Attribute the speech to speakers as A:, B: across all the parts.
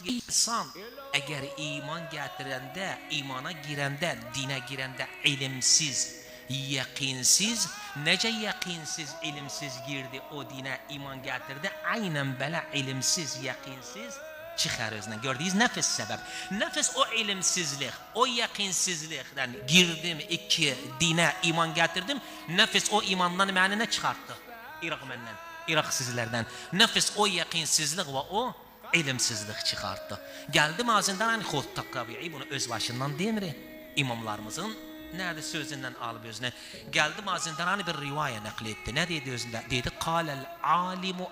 A: İnsan eğer iman getirende, imana girende, dine girende ilimsiz, yakinsiz, nece yakinsiz, ilimsiz girdi o dine iman getirdi, aynen böyle ilimsiz, yakinsiz çıkar özünden. Gördüğünüz nefis sebep. Nefis o ilimsizlik, o yakinsizlikten girdim iki dine iman getirdim. Nefis o imandan beni ne çıkarttı? Irak benden, Irak sizlerden. Nefis o yakinsizlik ve o ilimsizlik çıkarttı. Geldi mazinden Hud Takkavi bunu öz başından demir imamlarımızın nerede sözünden alıp özüne geldi mazinden bir rivayet nakletti. Ne dedi özünde? Dedi kâlel alimu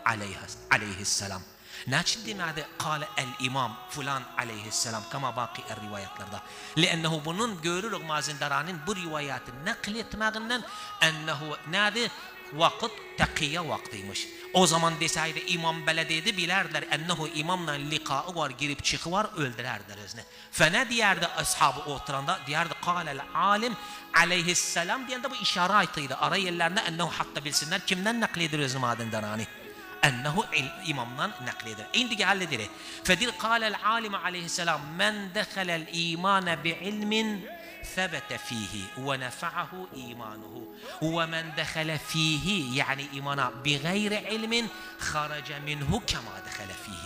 A: aleyhisselam. Naçin demedi kâle el imam fulan aleyhisselam kama baki rivayetlerde. Lennehu bunun görürük mazindaranın bu rivayeti nakletmeğinden ennehu nedi vakit takiye vaktiymiş. O zaman deseydi imam belediyede bilerler ennehu imamla liqaı var girip çıkı var öldürerler özne. Fene diyerdi ashabı oturanda diyerdi kâlel alim aleyhisselam diyende bu işare aytıydı. Ara yerlerine ennehu hatta bilsinler kimden nakledir özüm adından hani. أنه إمامنا نقليدر إن دي قال لديه فدير قال العالم عليه السلام من دخل الإيمان بعلم ثبت فيه ونفعه إيمانه ومن دخل فيه يعني إيمانا بغير علم خرج منه كما دخل فيه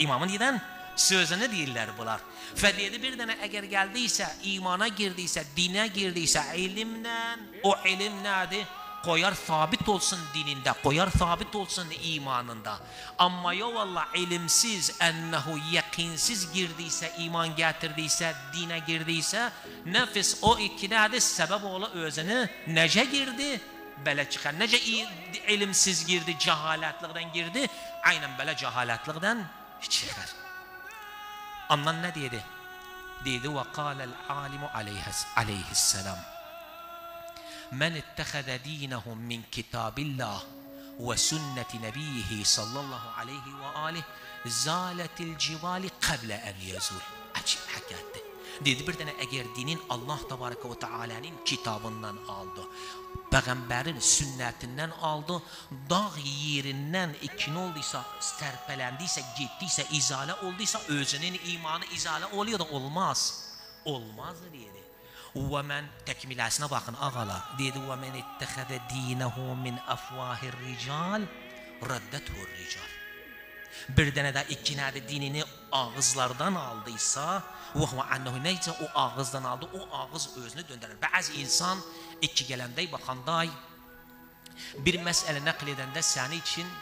A: إمامن إذن sözünü değiller bunlar. Fediyede bir tane eğer geldiyse, imana girdiyse, dine girdiyse, ilimden, o ilim nedir? Koyar sabit olsun dininde, koyar sabit olsun imanında. Ama ya valla ilimsiz, ennehu yakinsiz girdiyse, iman getirdiyse, dine girdiyse, nefis o ikide sebep ola özünü nece girdi? Böyle çıkar. Nece ilimsiz girdi, cehaletlikten girdi? Aynen böyle cehaletlikten çıkar. Anlan ne dedi? Dedi ve kâlel alimu aleyhisselam. من اتخذ دينه من كتاب الله وسنة نبيه صلى الله عليه وآله زالت الجبال قبل أن يزول. Açık hakikatte. Dedi bir tane eğer dinin Allah Tebareke ve Teala'nın kitabından aldı, Peygamberin sünnetinden aldı, dağ yerinden ikin olduysa, serpelendiyse, gittiyse, izale olduysa, özünün imanı izale oluyor da olmaz. Olmaz dedi. ومن tekmilasına bakın ağalar. Dedi ومن اتخذ دينه من أفواه الرجال ردته الرجال. Bir tane de ikinci dinini ağızlardan aldıysa وهو عنه neyse o ağızdan aldı, o ağız özünü döndürür. Bazı insan iki gelendey bakanday bir mesele nakledende senin için